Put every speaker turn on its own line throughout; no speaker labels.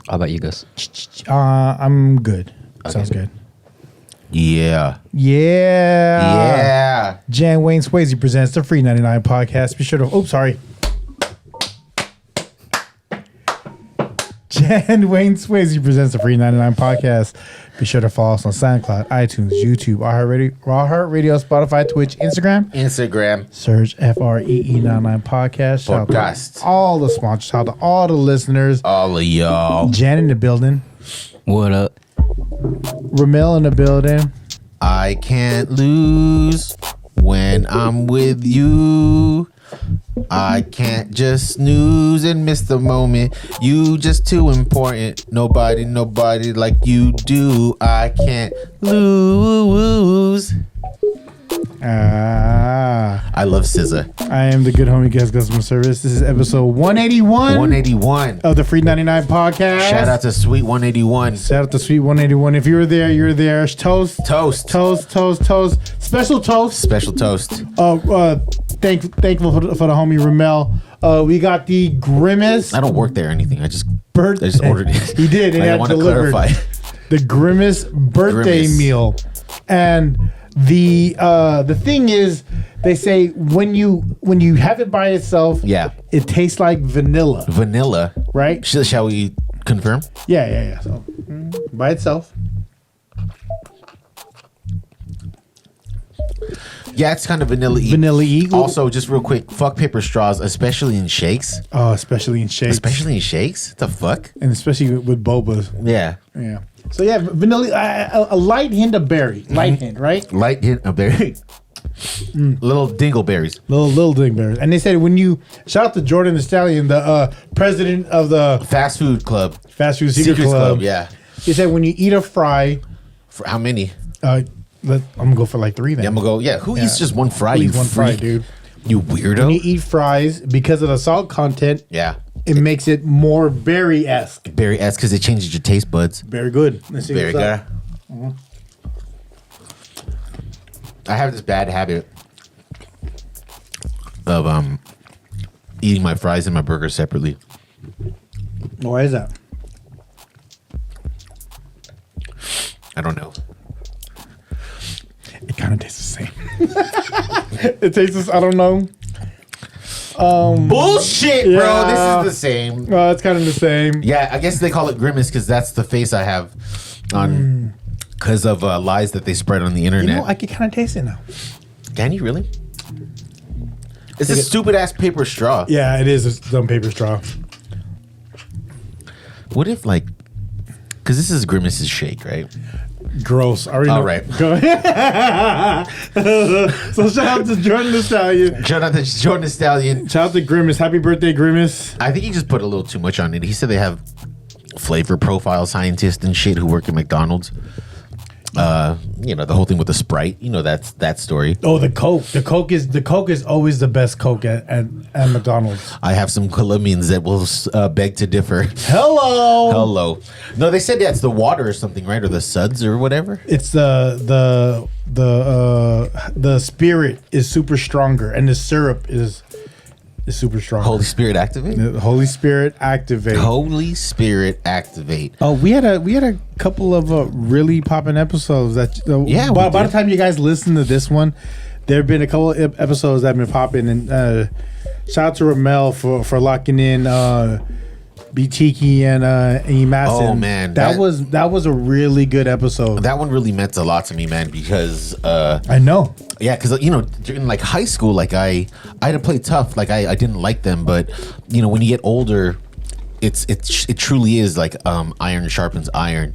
How about you, Gus?
I'm good.
Okay.
Sounds good.
Yeah.
Yeah. Jan Wayne Swayze presents the FREE99 podcast. Be sure to... Oh, sorry. Jan Wayne Swayze presents the FREE99 podcast. Be sure to follow us on SoundCloud, iTunes, YouTube, iHeartRadio, Spotify, Twitch, Instagram. Search FREE99 podcast. Shout out to all the sponsors. Shout out to all the listeners.
All of y'all.
Jan in the building.
What up?
Rommel in the building.
I can't lose when I'm with you. I can't just snooze and miss the moment. You just too important. Nobody like you do. I can't lose. I love SZA.
I am the good homie Gus Customer Service. This is episode 181.
181
of the FREE99 podcast.
Shout out to Sweet 181.
Shout out to Sweet 181. If you were there, you're there. Toast. Special toast. Thankful for the homie Rommel. We got the Grimace.
I don't work there or anything. I just ordered it.
He did.
I want to clarify.
The Grimace birthday meal. And the thing is, they say when you have it by itself, it tastes like vanilla, right?
Shall we confirm?
Yeah. So by itself,
yeah, it's kind of vanilla-y. Also, just real quick, fuck paper straws, especially in shakes.
Oh, especially in shakes.
What the fuck?
And especially with bobas.
Yeah.
So yeah, vanilla, a light hint of berry. Light hint, right?
Light hint of berry. Little dingleberries.
Little dingleberries. And they said when you... Shout out to Jordan the Stallion, the president of the...
Fast food
secret club.
Yeah.
He said when you eat a fry...
For how many?
I'm going to go for like 3 then.
Yeah, I'm going to go... Yeah, who eats just one fry?
Please, one fry, dude.
You weirdo.
When you eat fries, because of the salt content...
Yeah.
It makes it more berry-esque.
Berry-esque because it changes your taste buds.
Very good. Let's see
very good.
Mm-hmm.
I have this bad habit of eating my fries and my burger separately.
Why is that?
I don't know.
It kind of tastes the same. It tastes. I don't know.
Bullshit, bro.
Yeah.
This is the same.
It's kind of the same.
Yeah, I guess they call it Grimace because that's the face I have on because of lies that they spread on the internet.
You know, I can kind of taste it now.
Can you really? It's a stupid ass paper straw.
Yeah, it is a dumb paper straw.
What if because this is Grimace's shake, right?
Gross. I already know.
All right.
Go ahead. So shout out to Jordan the Stallion.
Shout out to Jordan the Stallion.
Shout out to Grimace. Happy birthday, Grimace.
I think he just put a little too much on it. He said they have flavor profile scientists and shit who work at McDonald's. The whole thing with the Sprite. That's that story.
Oh, the Coke. The Coke is always the best Coke at McDonald's.
I have some Colombians that will beg to differ.
Hello.
No, they said that's the water or something, right? Or the suds or whatever.
It's the spirit is super stronger, and the syrup is super strong.
Holy Spirit activate.
Holy Spirit activate.
Holy Spirit activate.
Oh, we had a couple of really popping episodes that by the time you guys listen to this one, there have been a couple of episodes that have been popping, and shout out to Rommel for locking in BTK and Emasin.
Oh man,
that was a really good episode.
That one really meant a lot to me, man, because
I know.
Yeah, because during high school, I had to play tough. I didn't like them, but when you get older, it truly is iron sharpens iron,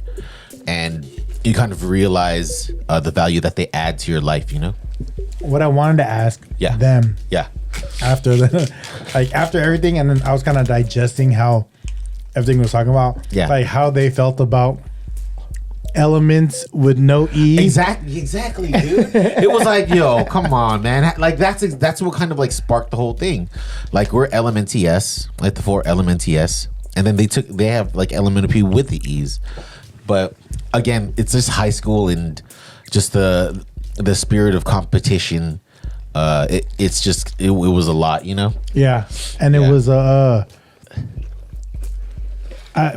and you kind of realize the value that they add to your life.
What I wanted to ask them.
Yeah.
After after everything, and then I was kind of digesting how everything was talking about.
Yeah.
How they felt about elements with no E.
Exactly, dude. It was yo, come on, man. That's what kind of sparked the whole thing. We're LMNTS, the 4 LMNTS, and then they have elementary with the E's. But again, it's just high school and just the spirit of competition. It was a lot,
Yeah, and it was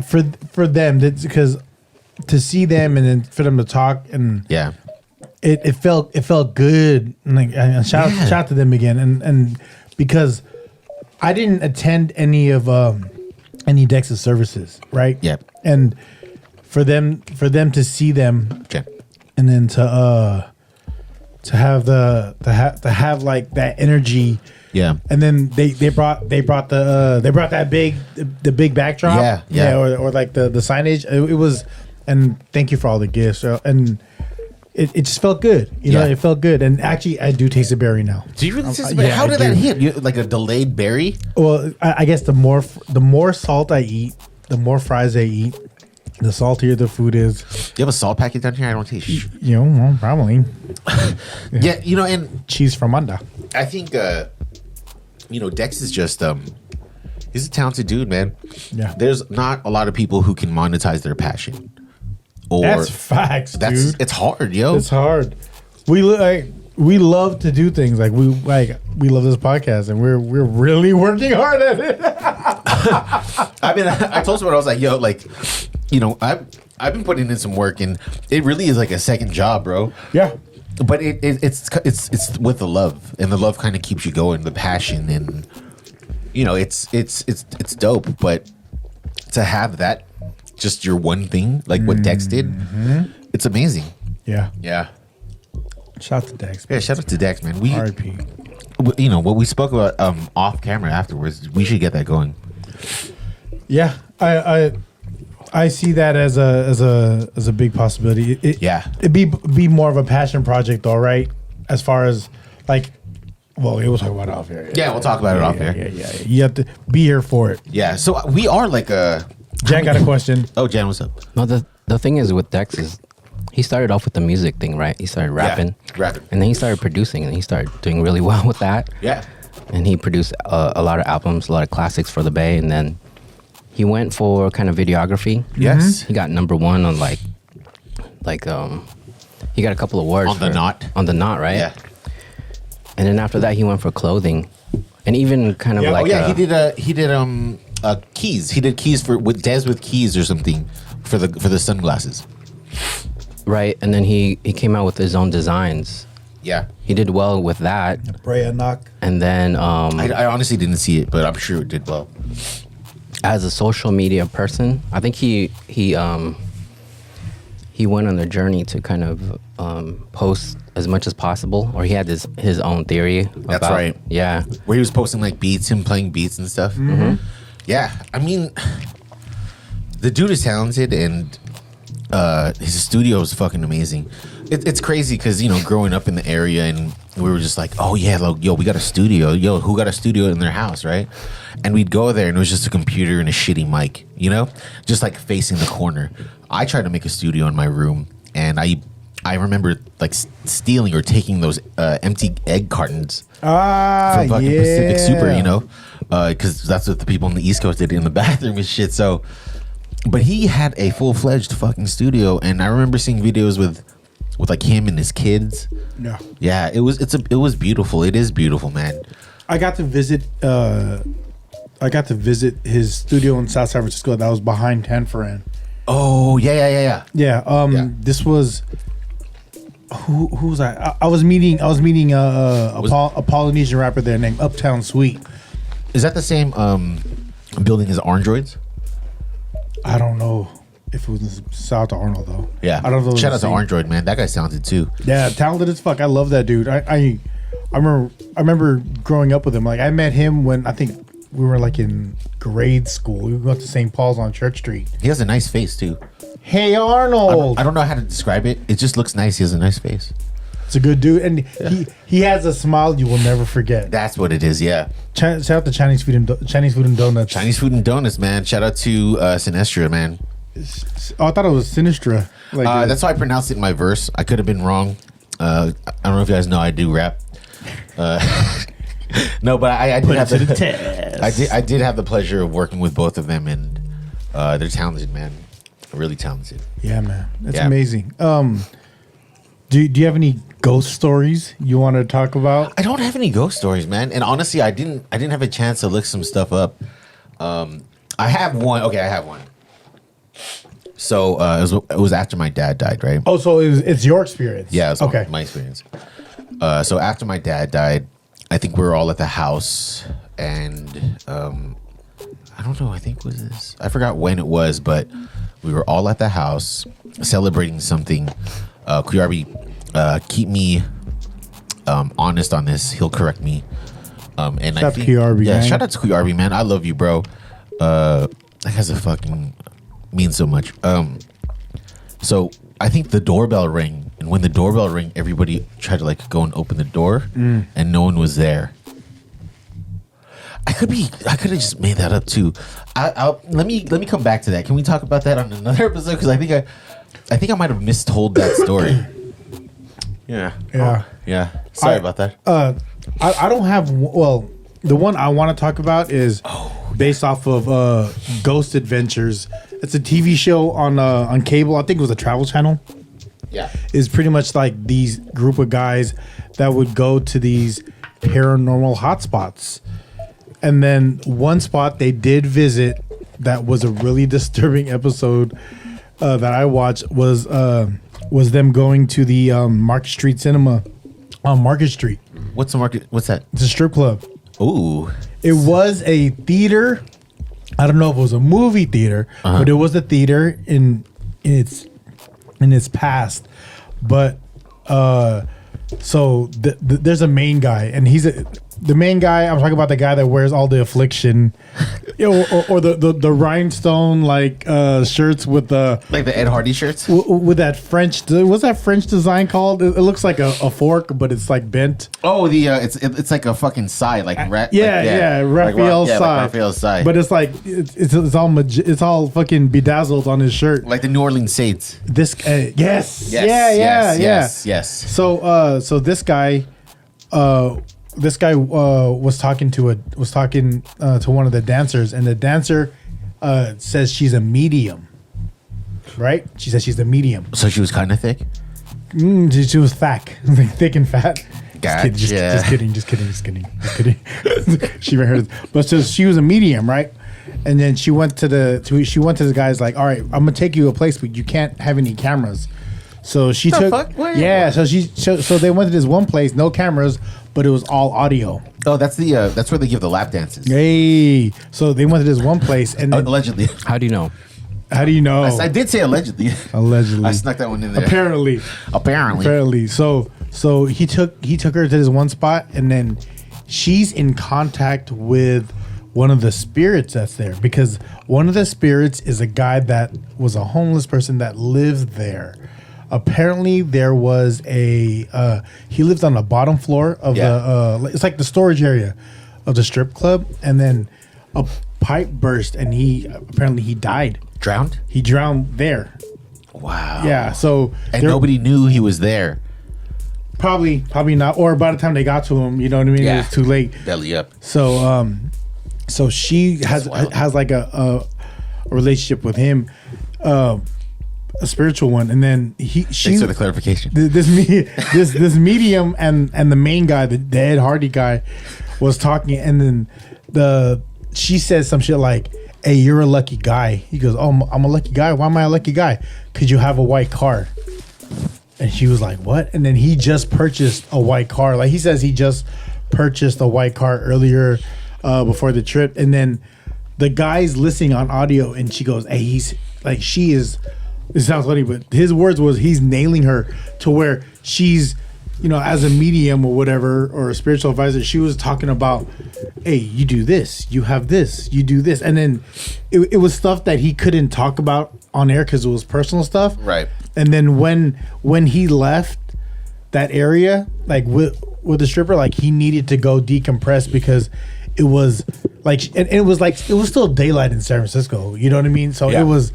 for them, because to see them and then for them to talk and it felt good. And shout out to them again, and because I didn't attend any Dex's services, right?
Yeah,
and for them to see them, and then to have like that energy.
Yeah,
and then they brought that big backdrop, or like the signage. It was, and thank you for all the gifts, and it just felt good, you know. It felt good, and actually, I do taste a berry now.
Do you really taste a berry? How did that hit? Like a delayed berry?
Well, I guess the more salt I eat, the more fries I eat, the saltier the food is.
You have a salt packet down here? I don't taste.
Well, probably.
Yeah, and
cheese from under.
I think. Dex is just he's a talented dude, man.
Yeah.
There's not a lot of people who can monetize their passion.
That's facts, dude.
It's hard, yo.
It's hard. We love to do things we love this podcast, and we're really working hard at it.
I told someone, I was like, yo, I've been putting in some work, and it really is like a second job, bro.
Yeah.
But it's with the love, and the love kind of keeps you going, the passion, and it's dope. But to have that just your one thing, like what Dex did, it's amazing.
Yeah. Shout out to Dex.
Yeah, shout out to Dex, man.
R.I.P.
What we spoke about off camera afterwards, we should get that going.
Yeah, I see that as a big possibility. It'd be more of a passion project, though, right? As far as we'll talk about it off here.
Yeah, we'll talk about it off here.
Yeah. You have to be here for it.
Yeah. So we are like a.
Jan got a question.
Oh, Jan, what's up?
No, the thing is with Dex is he started off with the music thing, right? He started rapping, and then he started producing, and he started doing really well with that.
Yeah.
And he produced a lot of albums, a lot of classics for the Bay, and then he went for kind of videography.
Yes.
He got #1 on he got a couple awards
on the knot,
right?
Yeah.
And then after that, he went for clothing, and even kind of
he did keys. He did keys with Dez with keys or something for the sunglasses.
Right, and then he came out with his own designs.
Yeah,
he did well with that.
Brea knock.
And then
I honestly didn't see it, but I'm sure it did well.
As a social media person, I think he went on a journey to kind of post as much as possible, or he had his own theory.
That's right.
Yeah,
where he was posting him playing beats and stuff.
Mm-hmm.
Yeah, I mean, the dude is talented, and his studio is fucking amazing. It's crazy because growing up in the area, and we were just like, oh yeah, yo, we got a studio. Yo, who got a studio in their house, right? And we'd go there, and it was just a computer and a shitty mic, just facing the corner. I tried to make a studio in my room, and I remember stealing or taking those empty egg cartons from fucking Pacific Super, because that's what the people on the East Coast did in the bathroom and shit. So, but he had a full-fledged fucking studio, and I remember seeing videos with him and his kids. Yeah, it was beautiful. It is beautiful, man.
I got to visit his studio in South San Francisco. That was behind Tanforan.
Oh yeah.
This was who was I? I was meeting a Polynesian rapper there named Uptown Sweet.
Is that the same building as Orangeroids?
I don't know if it was South Arnold though.
Yeah,
I don't know.
Shout out to Orangeroid, man. That guy's talented too.
Yeah, talented as fuck. I love that dude. I remember growing up with him. I met him when I think we were in grade school. We went to St. Paul's on Church Street.
He has a nice face too.
Hey Arnold.
I don't know how to describe it. It just looks nice. He has a nice face.
It's a good dude, and he has a smile you will never forget.
That's what it is. Yeah.
Shout out to Chinese food and donuts.
Chinese food and donuts, man. Shout out to Sinestra, man.
Oh, I thought it was Sinistra.
That's how I pronounced it in my verse. I could have been wrong. I don't know if you guys know I do rap. No, but I did have the test. I did have the pleasure of working with both of them, and they're talented, man. Really talented.
Yeah, man. That's amazing. Do you have any ghost stories you want to talk about?
I don't have any ghost stories, man. And honestly, I didn't have a chance to look some stuff up. I have one. Okay, I have one. So it was after my dad died, right?
Oh, so it's your experience.
Yeah, it's
okay.
my experience. So after my dad died, I think we were all at the house, and I don't know. I think I forgot when it was, but we were all at the house celebrating something. Kuyarbi, keep me honest on this. He'll correct me. And
shout out to Kuyarbi,
yeah,
man.
shout out to Kuyarbi, man. I love you, bro. That guy's a fucking means so much. So I think the doorbell rang, and when the doorbell rang, everybody tried to like go and open the door, and no one was there. I could have just made that up too. Let me come back to that. Can we talk about that on another episode? Because I think I might have mistold that story. Yeah. Sorry about that.
I don't have. Well, the one I want to talk about is based off of Ghost Adventures. It's a TV show on cable. I think it was a Travel Channel.
Yeah,
is pretty much like these group of guys that would go to these paranormal hotspots. And then one spot they did visit that was a really disturbing episode that I watched was them going to the Market Street Cinema on Market Street.
What's the Market? What's that?
It's a strip club.
Ooh.
It was a theater. I don't know if it was a movie theater, but it was a theater in its past. But so there's a main guy, and the main guy. I'm talking about the guy that wears all the affliction, or the rhinestone like shirts with the
like the Ed Hardy shirts
with that French. What's that French design called? It looks like a fork, but it's like bent.
Oh, it's like a fucking side, like
Raphael's side.
Like Raphael's side.
But it's like it's all fucking bedazzled on his shirt,
like the New Orleans Saints.
This yes. So this guy was talking to one of the dancers, and the dancer says she's a medium. Right? She says she's a medium.
So she was kind of thick.
She was fat, like thick and fat.
Gotcha.
Just kidding. She even heard it. But so she was a medium, right? And then she went to the guy's like, all right, I'm gonna take you to a place, but you can't have any cameras. So she took.
Fuck?
So they went to this one place, no cameras, but it was all audio.
Oh, that's where they give the lap dances.
Hey, so they went to this one place, and then,
allegedly.
How do you know?
How do you know?
I did say allegedly.
Allegedly,
I snuck that one in there.
Apparently. So he took her to this one spot, and then she's in contact with one of the spirits that's there, because one of the spirits is a guy that was a homeless person that lived there. Apparently, there was he lived on the bottom floor of the it's like the storage area of the strip club, and then a pipe burst, and he died.
Drowned?
He drowned there.
Wow.
Yeah. So
nobody knew he was there.
Probably not. Or by the time they got to him, you know what I mean? Yeah. It was too late.
Belly up.
So she has like a relationship with him, a spiritual one, and then
Thanks for the clarification.
This medium and the main guy, the Ed Hardy guy, was talking, and then she says some shit like, hey, you're a lucky guy. He goes, oh, I'm a lucky guy. Why am I a lucky guy? Because you have a white car. And she was like, what? And then he just purchased a white car. Like, he says he just purchased a white car earlier before the trip. And then the guy's listening on audio, and she goes, hey, he's like, it sounds funny, but his words was he's nailing her to where she's, as a medium or whatever, or a spiritual advisor, she was talking about, hey, you do this, you have this, you do this. And then it was stuff that he couldn't talk about on air because it was personal stuff.
Right.
And then when he left that area, like with the stripper, like he needed to go decompress because it was like, and it was still daylight in San Francisco. You know what I mean? So it was,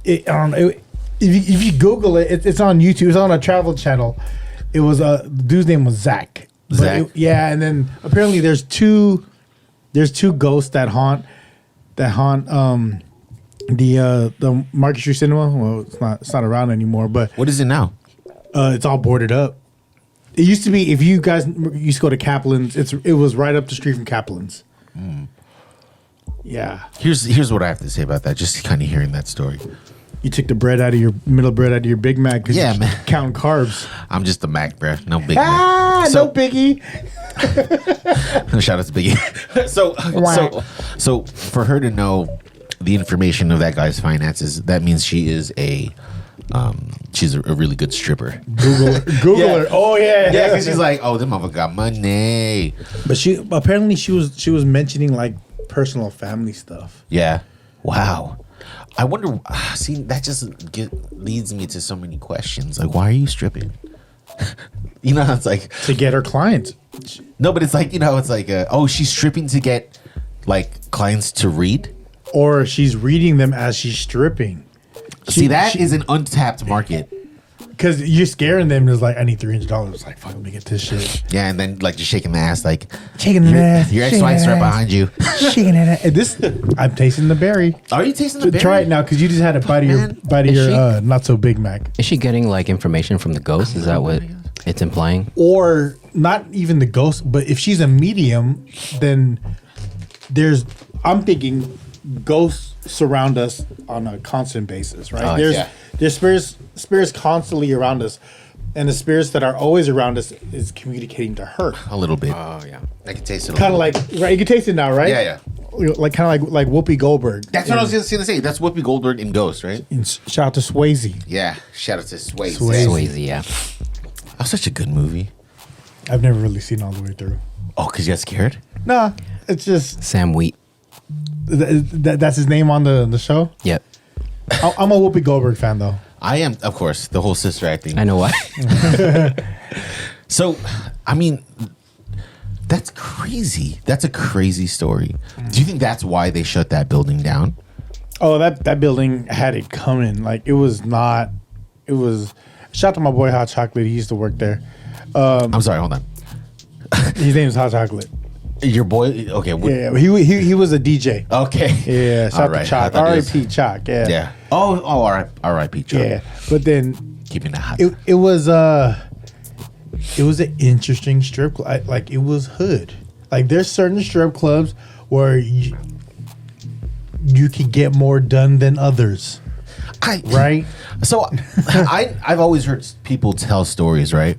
I don't know. If you Google it, it's on YouTube. It's on a travel channel. It was the dude's name was Zach.
Zach.
And then apparently there's two ghosts that haunt the Market Street Cinema. Well, it's not around anymore. But
what is it now?
It's all boarded up. It used to be, if you guys used to go to Kaplan's, it was right up the street from Kaplan's.
Mm.
Yeah.
Here's what I have to say about that. Just kind of hearing that story.
You took the bread out of your Big Mac.
Yeah, man.
Counting carbs.
I'm just the Mac, bro. No Big Mac.
No Biggie.
Shout out to Biggie. So for her to know the information of that guy's finances, that means she's a really good stripper. Google her.
Oh yeah.
Yeah, because she's like, oh, this motherfucker got money.
But she was mentioning like personal family stuff.
Yeah. Wow. I wonder. See, that just leads me to so many questions. Like, why are you stripping? You know, it's like
to get her clients.
No, but it's like, you know, it's like, she's stripping to get like clients to read,
or she's reading them as she's stripping.
That is an untapped market.
Because you're scaring them. Is like, I need $300. Like, fuck, let me get this shit.
Yeah, and then like just shaking the ass, like
shaking the ass.
Your ex-wife's right behind you.
Shaking it. I'm tasting the berry.
Are you tasting the berry?
Try it now, because you just had a bite of your not so Big Mac.
Is she getting like information from the ghost? Is that what it's implying?
Or not even the ghost, but if she's a medium, then I'm thinking ghosts surround us on a constant basis, right? There's spirits constantly around us, and the spirits that are always around us is communicating to her
a little bit.
Oh yeah,
I can taste it.
Kind of like, right? You can taste it now, right?
Yeah.
Like kind of like Whoopi Goldberg.
That's what I was just gonna say. That's Whoopi Goldberg in Ghost, right?
And shout out to Swayze.
Yeah, shout out to Swayze.
Swayze, yeah.
That's such a good movie.
I've never really seen all the way through.
Oh, because you got scared?
Nah, it's just
Sam Wheat.
That's his name on the show.
Yep.
I'm a Whoopi Goldberg fan, though.
I am, of course, the whole Sister Act thing.
I know why.
So, I mean, that's crazy. That's a crazy story. Do you think that's why they shut that building down?
Oh, that building had it coming. Like, it was not. It was. Shout out to my boy Hot Chocolate. He used to work there.
I'm sorry. Hold on.
His name is Hot Chocolate.
Your boy? Okay.
Yeah, he was a DJ.
Okay.
Yeah, shout out to Choc. R.I.P. Choc. Yeah.
Yeah. Oh, R.I.P. Choc.
Yeah, but then
keeping that hot.
It was an interesting strip club. Like, it was hood. Like, there's certain strip clubs where you could get more done than others. Right?
So I've always heard people tell stories, right?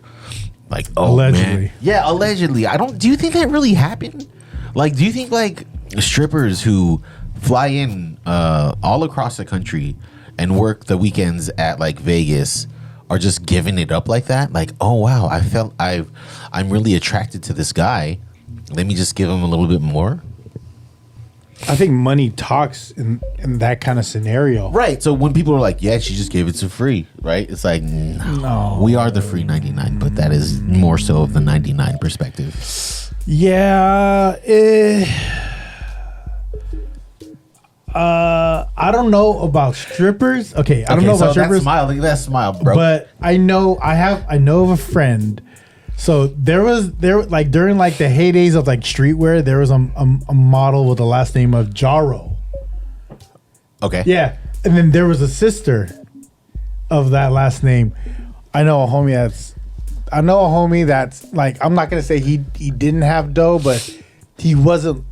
Like, oh,
allegedly.
Man. Yeah, allegedly. Do you think that really happened? Like, do you think like strippers who fly in all across the country and work the weekends at like Vegas are just giving it up like that? Like, oh wow, I'm really attracted to this guy. Let me just give him a little bit more.
I think money talks in that kind of scenario.
Right. So when people are like, yeah, she just gave it to free, right? It's like, no. We are the free 99, but that is more so of the 99 perspective.
Yeah. I don't know about strippers. Okay, I don't know about strippers.
That smile, look at that smile, bro.
But I know of a friend. So there like during like the heydays of like streetwear, there was a model with the last name of Jaro.
Okay.
Yeah, and then there was a sister of that last name. I know a homie that's like, I'm not gonna say he didn't have dough, but he wasn't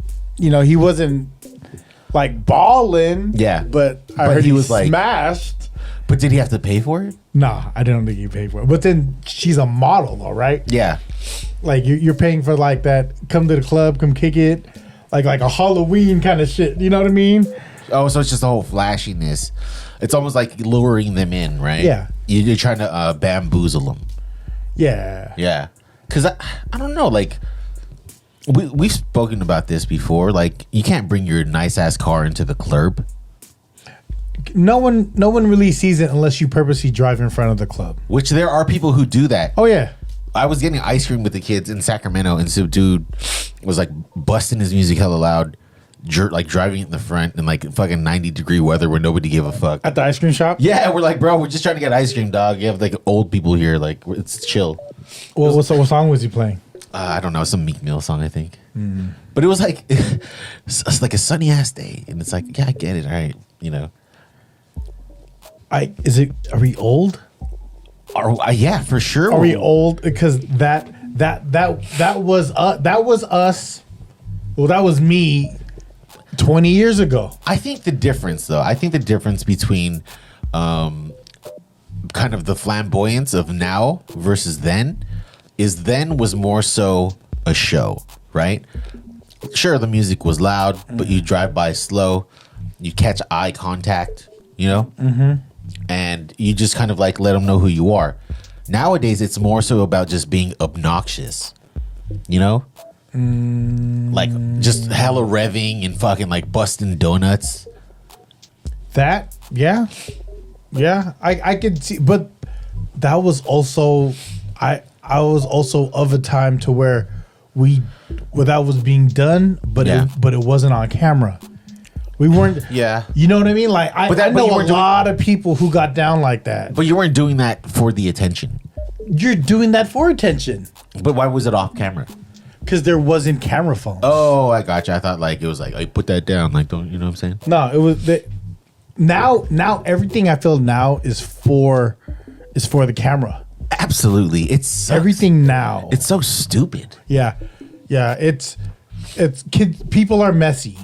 like balling.
Yeah,
but I heard he was like smashed.
But did he have to pay for it?
Nah, I don't think he paid for it. But then she's a model, though, right?
Yeah.
Like you're paying for like that. Come to the club, come kick it, like a Halloween kind of shit. You know what I mean?
Oh, so it's just the whole flashiness. It's almost like luring them in, right?
Yeah.
You're trying to bamboozle them.
Yeah.
Yeah. Because I don't know, like we've spoken about this before. Like you can't bring your nice ass car into the club.
No one really sees it unless you purposely drive in front of the club.
Which there are people who do that.
Oh yeah.
I was getting ice cream with the kids in Sacramento, and some dude was like busting his music hella loud, like driving in the front in like fucking 90-degree weather where nobody gave a fuck.
At the ice cream shop?
Yeah, we're like, bro, we're just trying to get ice cream, dog. You have like old people here, like it's chill.
Well, what song was he playing?
I don't know, some Meek Mill song, I think. But it was like it's like a sunny ass day, and it's like, yeah, I get it, all right, you know.
Are we old?
Yeah, for sure.
Are we old? Because that was us. Well, that was me 20 years ago.
I think the difference between kind of the flamboyance of now versus then is then was more so a show, right? Sure, the music was loud, but you drive by slow, you catch eye contact, you know, and you just kind of like let them know who you are. Nowadays, it's more so about just being obnoxious, you know, like just hella revving and fucking like busting donuts.
That, yeah, I could see, but that was also, I was also of a time to where that was being done, but it wasn't on camera. We weren't. Yeah. You know what I mean? Like I know a lot of people who got down like that.
But you weren't doing that for the attention.
You're doing that for attention.
But why was it off camera?
Because there wasn't camera phones.
Oh, I got you. I thought like it was like, I put that down. Like, don't you know what I'm saying?
No, it was now everything I feel now is for the camera.
Absolutely. It's
everything now.
It's so stupid.
Yeah. It's kids. People are messy,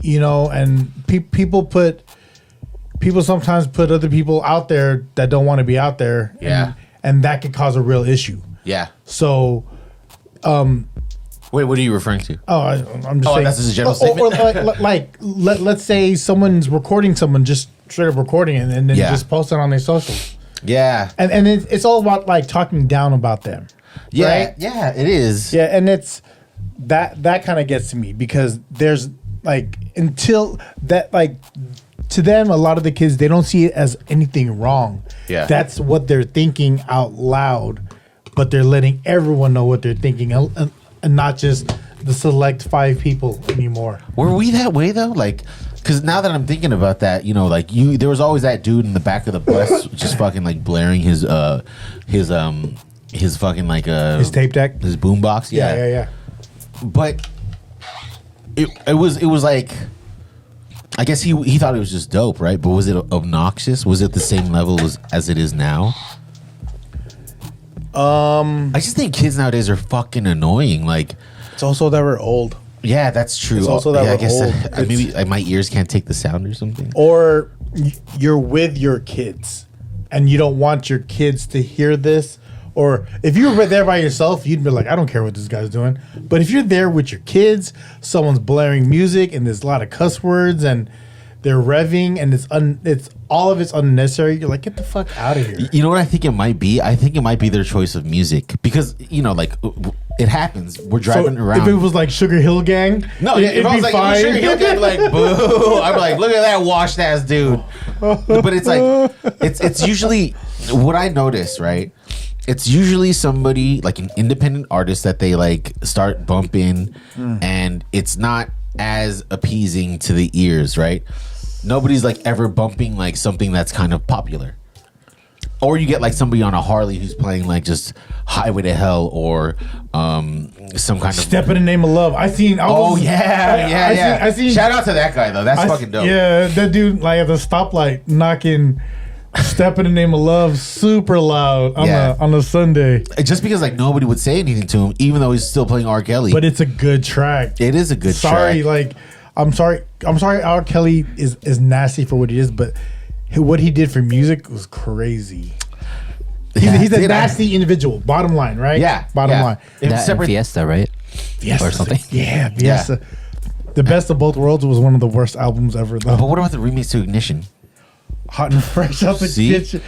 you know, and people sometimes put other people out there that don't want to be out there.
Yeah.
And that could cause a real issue.
Yeah.
So,
wait, what are you referring to?
Oh, I'm just saying.
That's just a general statement.
Let's say someone's recording someone, just straight up recording it, and then just post it on their socials.
Yeah.
And it's all about like talking down about them.
Yeah.
Right?
Yeah, it is.
Yeah, and it's that kind of gets to me because there's like until that like to them, a lot of the kids, they don't see it as anything wrong.
Yeah.
That's what they're thinking out loud, but they're letting everyone know what they're thinking and not just the select 5 people anymore.
Were we that way though? Like, because now that I'm thinking about that, you know, like there was always that dude in the back of the bus just fucking like blaring his fucking like
his tape deck,
his boombox.
Yeah.
But it was like, I guess he thought it was just dope, right? But was it obnoxious? Was it the same level as it is now? I just think kids nowadays are fucking annoying. Like,
it's also that we're old.
Yeah, that's true.
It's also that we're old.
Maybe like, my ears can't take the sound or something.
Or you're with your kids, and you don't want your kids to hear this. Or if you were there by yourself, you'd be like, I don't care what this guy's doing. But if you're there with your kids, someone's blaring music, and there's a lot of cuss words, and they're revving, and it's all of it's unnecessary. You're like, get the fuck out of here.
You know what I think it might be? I think it might be their choice of music because you know, like it happens. We're driving around.
If it was like Sugar Hill Gang,
no, if I was like fine. Sugar Hill Gang, like boo. I'm like, look at that washed ass dude. But it's like it's usually what I notice, right? It's usually somebody like an independent artist that they like start bumping, and it's not as appeasing to the ears, right? Nobody's like ever bumping like something that's kind of popular. Or you get like somebody on a Harley who's playing like just Highway to Hell or some kind of
Step in the Name of Love. I seen.
Shout out to that guy though. That's fucking dope.
Yeah, that dude like at the stoplight knocking Step in the Name of Love super loud on a Sunday.
Just because like nobody would say anything to him, even though he's still playing R. Kelly.
But it's a good track.
It is a good track.
Like I'm sorry R. Kelly is nasty for what he is, but what he did for music was crazy. He's a nasty individual. Bottom line, right?
Yeah.
Bottom line.
That and Fiesta, right?
Fiesta
or something.
Yeah, Fiesta. The Best of Both Worlds was one of the worst albums ever, though.
But what about the remix to Ignition?
Hot and fresh out the kitchen.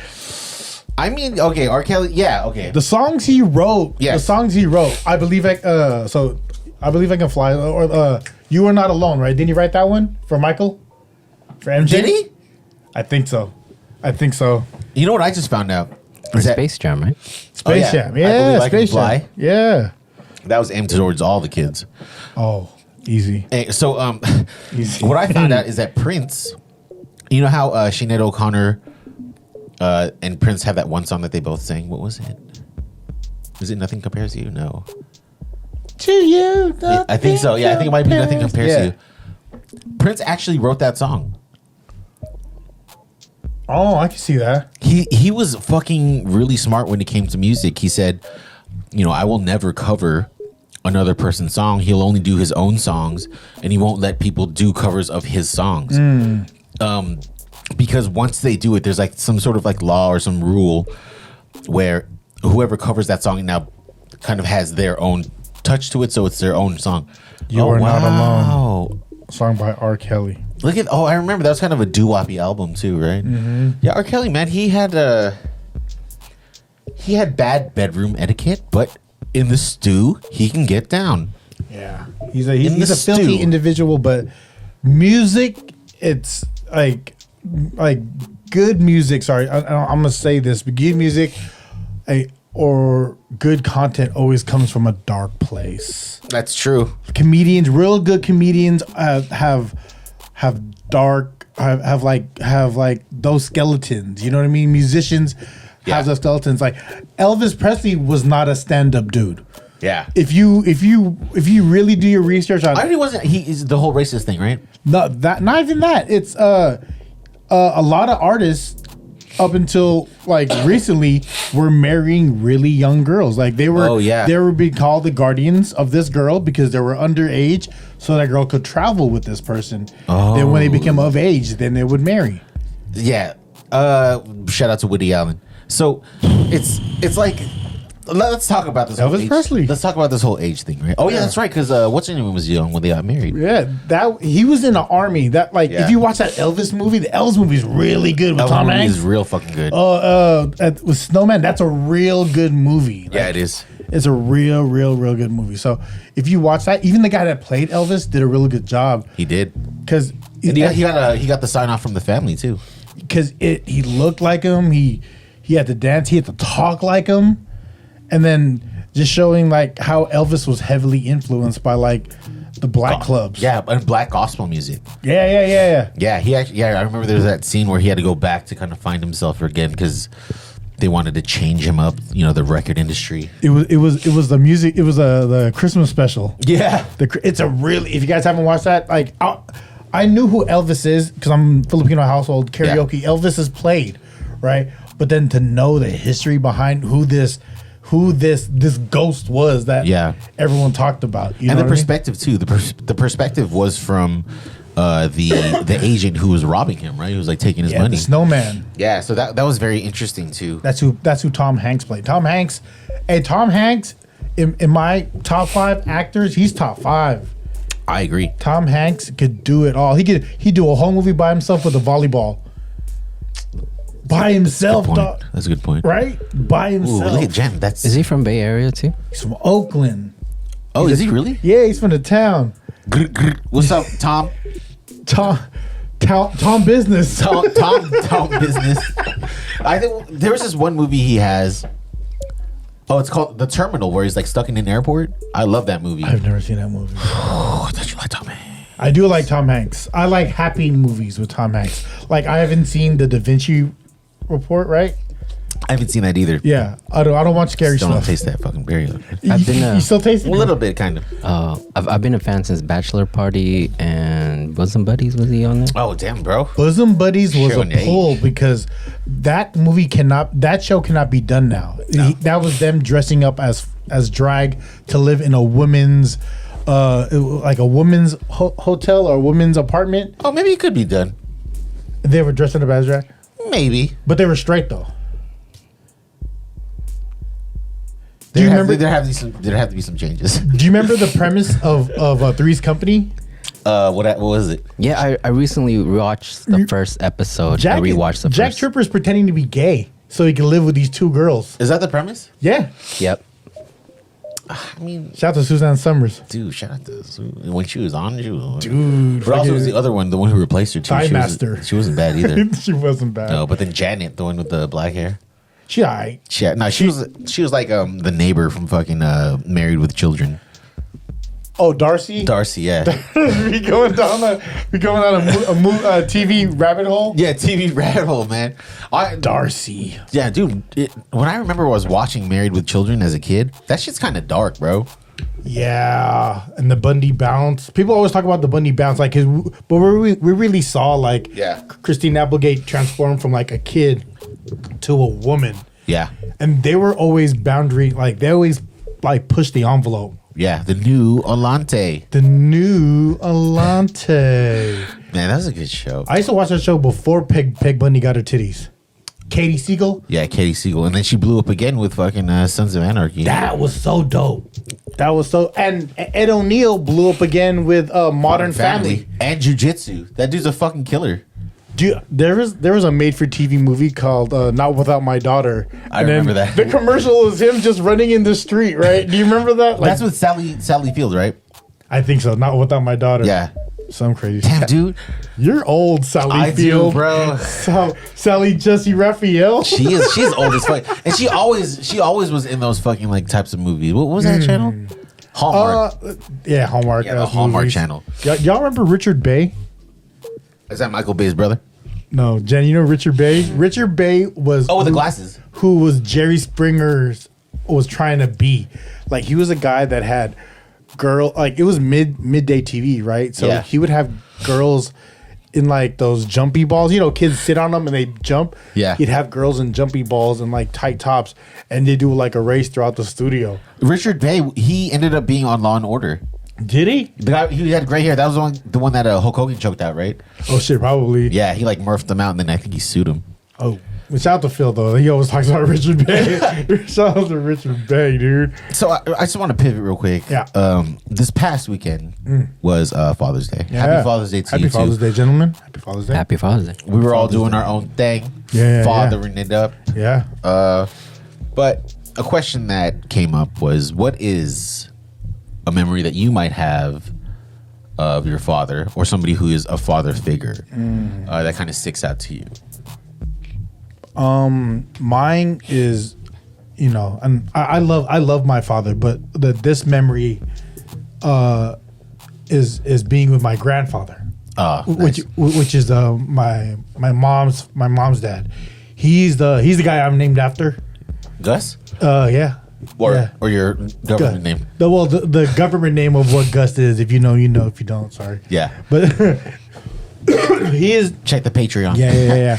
I mean, okay, R. Kelly, yeah, okay.
The songs he wrote, I believe I Can Fly, or You Are Not Alone, right? Didn't he write that one for Michael? For MJ?
Did he?
I think so.
You know what I just found out?
Space Jam, right?
Space Jam, yeah. Space Jam. Yeah.
That was aimed towards all the kids.
Oh, easy.
Hey, so, easy. What I found out is that Prince, you know how Sinead O'Connor and Prince have that one song that they both sang? What was it? Was it Nothing Compares to You? No.
To you.
I think so. Yeah, I think it might be Nothing Compares to You. Prince actually wrote that song.
Oh, I can see that.
He was fucking really smart when it came to music. He said, you know, I will never cover another person's song. He'll only do his own songs, and he won't let people do covers of his songs. because once they do it, there's like some sort of like law or some rule where whoever covers that song now kind of has their own touch to it, so it's their own song.
You Are Not Alone, song by R. Kelly.
Look at I remember that was kind of a doo-woppy album too, right?
Mm-hmm.
Yeah, R. Kelly, man, he had bad bedroom etiquette, but in the stew, he can get down.
Yeah, he's a filthy individual, but music, it's like good music. Sorry, I'm gonna say this, but good music, or good content always comes from a dark place.
That's true.
Comedians, real good comedians, have dark, have like those skeletons. You know what I mean? Musicians have those skeletons. Like Elvis Presley was not a stand-up dude.
Yeah.
If you really do your research on,
I really wasn't. He is the whole racist thing, right?
not even that. It's a lot of artists up until like recently were marrying really young girls. Like they were they were being called the guardians of this girl because they were underage, so that girl could travel with this person. Then when they became of age, then they would marry.
Yeah. Shout out to Woody Allen. So it's like, let's talk about this.
Elvis Presley.
Let's talk about this whole age thing, right? Oh yeah, that's right. Because what's her name was young when they got married.
Yeah, that he was in the army. That if you watch that Elvis movie, the Elvis movie is really good with Tom Hanks.
Is real fucking good.
With Snowman, that's a real good movie.
Like, it is.
It's a real good movie. So if you watch that, even the guy that played Elvis did a really good job.
He did,
because
he got the sign off from the family too.
Because he looked like him. He had to dance. He had to talk like him. And then just showing like how Elvis was heavily influenced by like the black clubs.
Yeah, and black gospel music.
Yeah.
Yeah, I remember there was that scene where he had to go back to kind of find himself again because they wanted to change him up, the record industry.
It was the music, it was the Christmas special.
Yeah.
It's a really, if you guys haven't watched that, like I knew who Elvis is because I'm Filipino household karaoke. Yeah. Elvis is played, right? But then to know the history behind who this ghost was that everyone talked about.
And the perspective too. The perspective was from the agent who was robbing him, right? Who was like taking his money.
The snowman.
Yeah, so that was very interesting too.
That's who Tom Hanks played. Tom Hanks in my top 5 actors, he's top 5.
I agree.
Tom Hanks could do it all. He'd do a whole movie by himself with a volleyball. By himself, dog.
That's a good point.
Right? By himself.
Ooh, look at Jen.
Is he from Bay Area too?
He's from Oakland.
Oh, is he really?
Yeah, he's from the town.
What's up, Tom?
Tom Business.
Tom Business. I think there was this one movie he has. Oh, it's called The Terminal, where he's like stuck in an airport. I love that movie.
I've never seen that movie.
Oh, I thought you liked Tom Hanks.
I do like Tom Hanks. I like happy movies with Tom Hanks. Like I haven't seen the Da Vinci Report, right?
I haven't seen that either.
Yeah, I don't watch scary stuff.
Don't taste that fucking berry.
You still taste it?
A little bit, kind of.
I've been a fan since Bachelor Party and Bosom Buddies. Was he on there?
Oh damn, bro!
Bosom Buddies was a pull because that show cannot be done now.
No.
That was them dressing up as drag to live in a woman's like a woman's hotel or a woman's apartment.
Oh, maybe it could be done.
They were dressing up as drag.
Maybe,
but they were straight though.
Do you remember? There have to be some changes.
Do you remember the premise of Three's Company?
What was it?
Yeah, I recently watched the first episode. I rewatched the
Jack
first.
Tripper's pretending to be gay so he can live with these 2 girls.
Is that the premise?
Yeah.
Yep.
I mean,
shout out to Suzanne Summers.
Dude, shout out to when she was on.
Dude,
but also was the other one, the one who replaced her too.
Time Master.
She wasn't bad either.
She wasn't bad.
No, but then Janet, the one with the black hair.
She alright.
She was like the neighbor from fucking Married with Children.
Oh, Darcy.
Darcy, yeah.
we going down a TV rabbit hole.
Yeah, TV rabbit hole, man.
Darcy.
Yeah, dude. When I remember I was watching Married with Children as a kid, that shit's kind of dark, bro.
Yeah, and the Bundy bounce. People always talk about the Bundy bounce, like, but we really saw like Christine Applegate transform from like a kid to a woman.
Yeah,
and they were always boundary, like they always like push the envelope.
Yeah, the new Alante. Man, that's a good show.
I used to watch that show before Peg Bundy got her titties. Katie Siegel.
Yeah, Katie Siegel, and then she blew up again with fucking Sons of Anarchy.
That was so dope. And Ed O'Neill blew up again with Modern Family
and Jiu-Jitsu. That dude's a fucking killer.
Dude, there was a made-for-TV movie called Not Without My Daughter.
I remember that.
The commercial was him just running in the street, right? Do you remember that?
That's with Sally Field, right?
I think so. Not Without My Daughter.
Yeah.
Some crazy.
Damn, dude.
You're old, Sally
I
Field.
do, bro.
Sally Jesse Raphael.
She's old as fuck. And she always was in those fucking like types of movies. What was that channel? Hallmark.
Yeah, Hallmark.
Yeah, the Hallmark
movies.
channel.
Y'all remember Richard Bay?
Is that Michael Bay's brother?
No, Jen, you know Richard Bay? Richard Bay was...
Oh, with the glasses.
Who was Jerry Springer's... was trying to be. Like, he was a guy that had it was midday TV, right? So he would have girls in like those jumpy balls. You know, kids sit on them and they jump.
Yeah.
He'd have girls in jumpy balls and like tight tops, and they do like a race throughout the studio.
Richard Bay, he ended up being on Law and Order.
Did he?
The guy, he had gray hair. That was the one that Hulk Hogan choked out, right?
Oh shit, probably.
Yeah, he like murphed them out, and then I think he sued him.
Oh, shout out to Phil though. He always talks about Richard Bay. Shout out to Richard Bay, dude.
So I just want to pivot real quick.
Yeah.
This past weekend was Father's Day.
Yeah.
Happy Father's Day to you
Happy Father's Day, gentlemen. Happy Father's Day.
Happy Father's Day.
We were all doing our own thing.
Yeah,
fathering it up.
Yeah.
But a question that came up was, what is a memory that you might have of your father or somebody who is a father figure that kind of sticks out to you?
Mine is, and I love my father, but this memory is being with my grandfather,
Nice.
which is my mom's dad. He's the guy I'm named after.
Gus?
Yeah.
Or your government name?
The government name of what Gus is. If you know, you know. If you don't, sorry.
Yeah.
But he is.
Check the Patreon.
Yeah.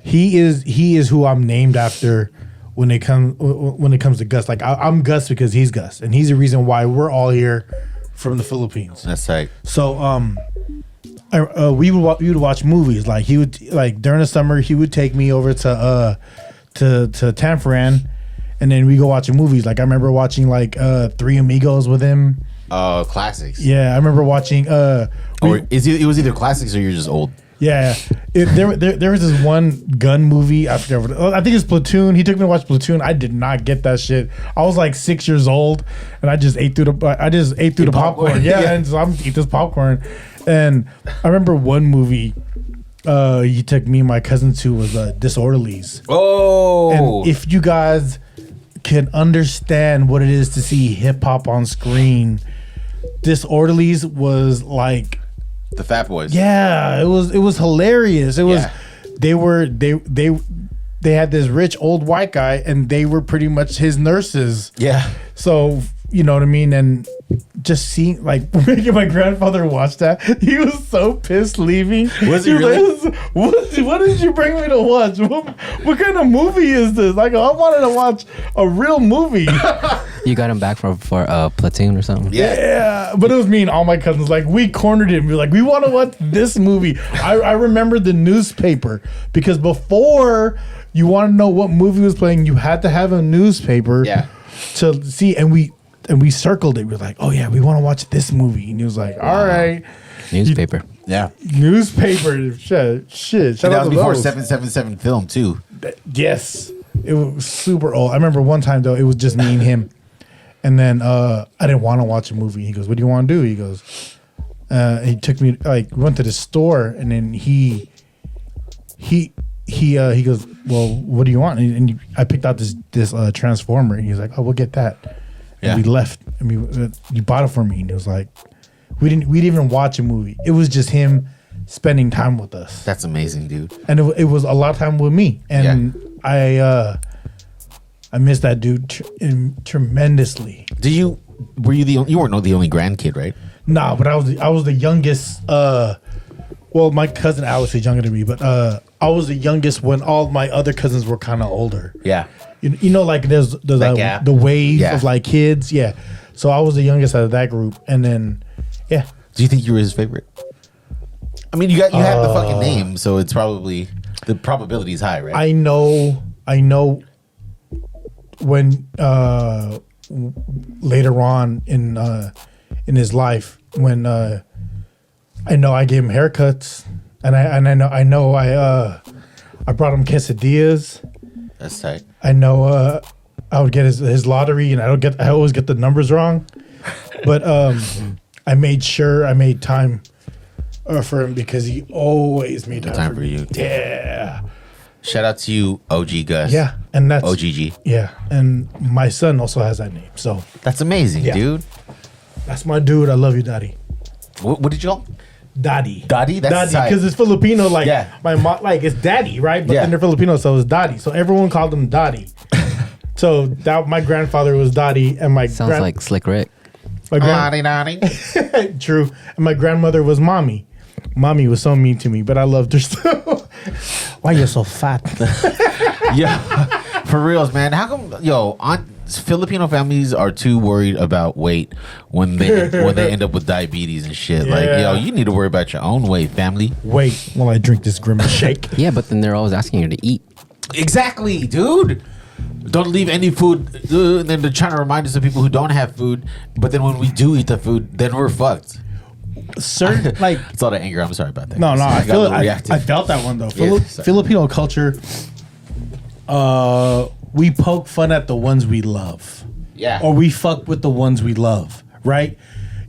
He is who I'm named after when it comes to Gus. Like I'm Gus because he's Gus, and he's the reason why we're all here from the Philippines.
That's right.
So we would watch movies. Like he would, like during the summer, he would take me over to Tanforan, and then we go watching movies. Like I remember watching like Three Amigos with him.
Oh, classics.
Yeah, I remember watching.
It was either classics or you're just old.
Yeah, there was this one gun movie. I think it's Platoon. He took me to watch Platoon. I did not get that shit. I was like 6 years old, and I just ate through the popcorn. Yeah, and so I'm eat this popcorn. And I remember one movie he took me and my cousin to was Disorderlies.
Oh,
and if you guys can understand what it is to see hip hop on screen, Disorderlies was like.
The Fat Boys.
Yeah, it was hilarious. It was they had this rich old white guy, and they were pretty much his nurses.
Yeah.
So you know what I mean, and just seeing like making my grandfather watch that, he was so pissed leaving.
Was he really?
Like, what did you bring me to watch? What kind of movie is this? Like I wanted to watch a real movie.
You got him back for Platoon or something?
Yeah, but it was me and all my cousins. Like we cornered him. We were like, we want to watch this movie. I remember the newspaper because before you want to know what movie was playing, you had to have a newspaper to see. And we circled it. We were like, oh yeah, we want to watch this movie. And he was like, all right,
Newspaper.
Newspaper. Shit. Shout
And that
out
was
to
before
those.
777 film too.
Yes, it was super old. I remember one time though, it was just me and him. And then I didn't want to watch a movie. He goes, "What do you want to do?" He goes, he took me we went to the store, and then he goes, "Well, what do you want?" And I picked out this Transformer. And he was like, "Oh, we'll get that." And we left, and you bought it for me. And it was like, we didn't even watch a movie. It was just him spending time with us.
That's amazing, dude.
And it was a lot of time with me, and I miss that dude tremendously.
You weren't the only grandkid, right?
Nah, but I was the youngest. Well, my cousin Alex is younger than me, but I was the youngest when all my other cousins were kind of older.
Yeah.
You know, like there's
gap.
the wave of like kids. Yeah. So I was the youngest out of that group, and then
Do you think you were his favorite? I mean, you have the fucking name, so it's probably the probability is high, right?
I know. When later on in his life, when I know I gave him haircuts, and I know I brought him quesadillas.
That's tight.
I know I would get his lottery, and I always get the numbers wrong, but I made time for him because he always made time for you. Yeah.
Shout out to you, OG Gus.
Yeah, and that's
OGG.
Yeah, and my son also has that name, so
that's amazing, dude.
That's my dude. I love you, Daddy.
What did you call?
Daddy.
Daddy? That's
Daddy, because it's Filipino. Like my mom, like it's Daddy, right? But then they're Filipino, so it's Daddy. So everyone called him Daddy. So that my grandfather was Daddy, and my
sounds like Slick Rick.
My
Daddy.
True, and my grandmother was Mommy. Mommy was so mean to me, but I loved her still. Why you're so fat?
Yeah, for reals, man. How come, Filipino families are too worried about weight when they end up with diabetes and shit. Yeah. Like, you need to worry about your own weight, family.
Wait while I drink this Grimace shake.
Yeah, but then they're always asking you to eat.
Exactly, dude. Don't leave any food. And then they're trying to remind us of people who don't have food. But then when we do eat the food, then we're fucked.
Certain like
it's all the anger. I'm sorry about that.
No, I felt that one though. Filipino culture. We poke fun at the ones we love.
Yeah.
Or we fuck with the ones we love. Right.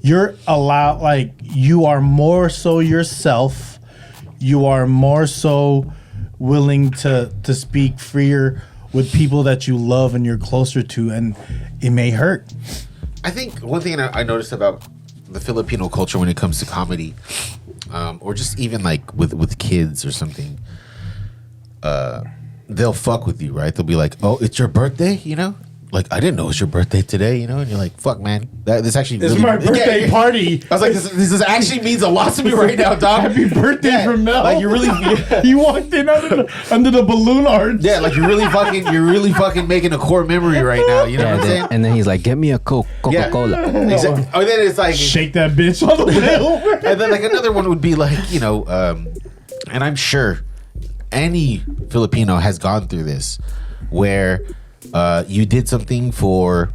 You're allowed. Like you are more so yourself. You are more so willing to speak freer with people that you love and you're closer to, and it may hurt.
I think one thing I noticed about the Filipino culture when it comes to comedy, or just even like with kids or something, they'll fuck with you, right? They'll be like, "Oh, it's your birthday," Like, I didn't know it's your birthday today, and you're like, "Fuck, man, this actually
this is my birthday party."
I was like, "This actually means a lot to me right now, dog."
Happy birthday from Mel.
Like you really,
you walked in under the balloon arch.
Yeah, like you're really fucking making a core memory right now. You know what I'm saying?
And then he's like, "Get me a Coca-Cola."
Exactly. Oh, then it's like
shake that bitch on the way over.
And then like another one would be like, and I'm sure any Filipino has gone through this, where you did something for,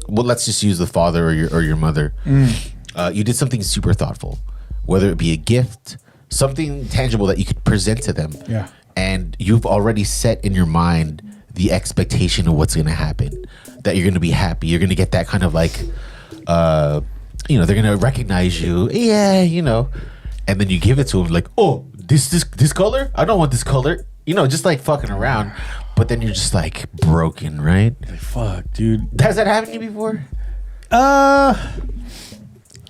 well, let's just use the father or your mother. You did something super thoughtful, whether it be a gift, something tangible that you could present to them.
Yeah.
And you've already set in your mind the expectation of what's going to happen, that you're going to be happy. You're going to get that kind of like, they're going to recognize you. Yeah, and then you give it to them like, oh, this color? I don't want this color. Just like fucking around. But then you're just like broken, right?
Like, fuck, dude.
Has that happened to you before?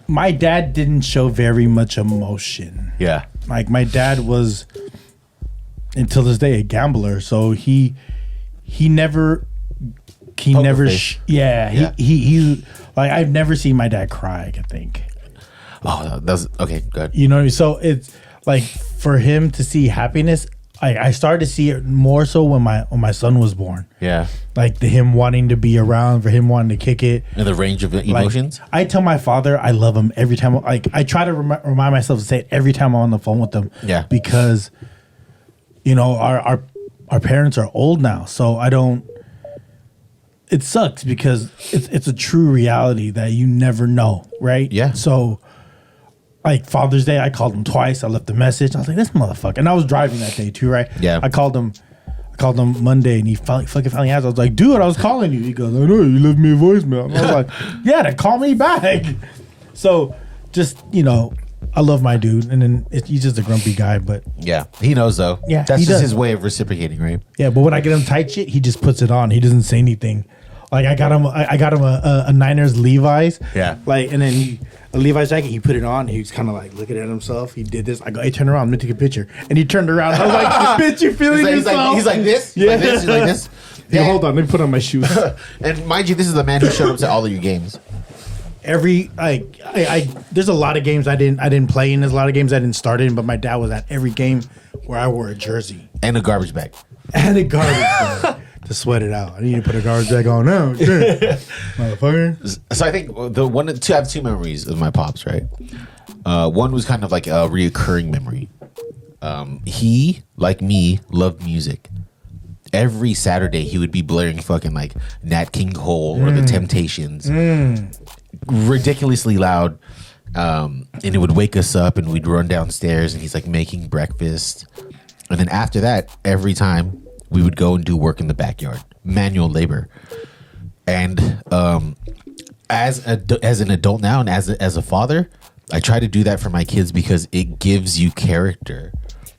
My dad didn't show very much emotion.
Yeah.
Like my dad was, until this day, a gambler. So he never he like I've never seen my dad cry, I think.
Oh, that's okay, good.
So it's like for him to see happiness, I started to see it more so when my son was born.
Yeah.
Like him wanting to be around, for him wanting to kick it.
And the range of emotions?
Like, I tell my father I love him every time. Like I try to remind myself to say it every time I'm on the phone with him.
Yeah.
Because, our parents are old now. So I don't, it sucks because it's a true reality that you never know. Right?
Yeah. So
like Father's Day, I called him twice. I left a message. I was like, this motherfucker. And I was driving that day too, right?
Yeah.
I called him Monday, and he finally answered. I was like, dude, I was calling you. He goes, I know, you left me a voicemail. And I was like, yeah, then call me back. So just, I love my dude. And then he's just a grumpy guy, but.
Yeah. He knows though.
Yeah.
That's just his way of reciprocating, right?
Yeah, but when I get him tight shit, he just puts it on. He doesn't say anything. Like I got him a Niners Levi's.
Yeah.
Like, and then a Levi's jacket, he put it on. He was kind of like looking at himself. He did this. I go, hey, turn around. Let me take a picture. And he turned around. I was like, bitch, you feeling yourself?
He's like this?
Yeah.
He's like this?
Yeah. Hold on. Let me put on my shoes.
And mind you, this is the man who showed up to all of your games.
There's a lot of games I didn't play in. There's a lot of games I didn't start in, but my dad was at every game where I wore a jersey.
And a garbage bag.
To sweat it out. I need to put a garbage bag on now. Motherfucker.
So I think I have two memories of my pops, right? One was kind of like a reoccurring memory. He, like me, loved music. Every Saturday, he would be blaring fucking like Nat King Cole or The Temptations, ridiculously loud. And it would wake us up, and we'd run downstairs, and he's like making breakfast. And then after that, every time we would go and do work in the backyard, manual labor. And as an adult now, and as a father, I try to do that for my kids because it gives you character.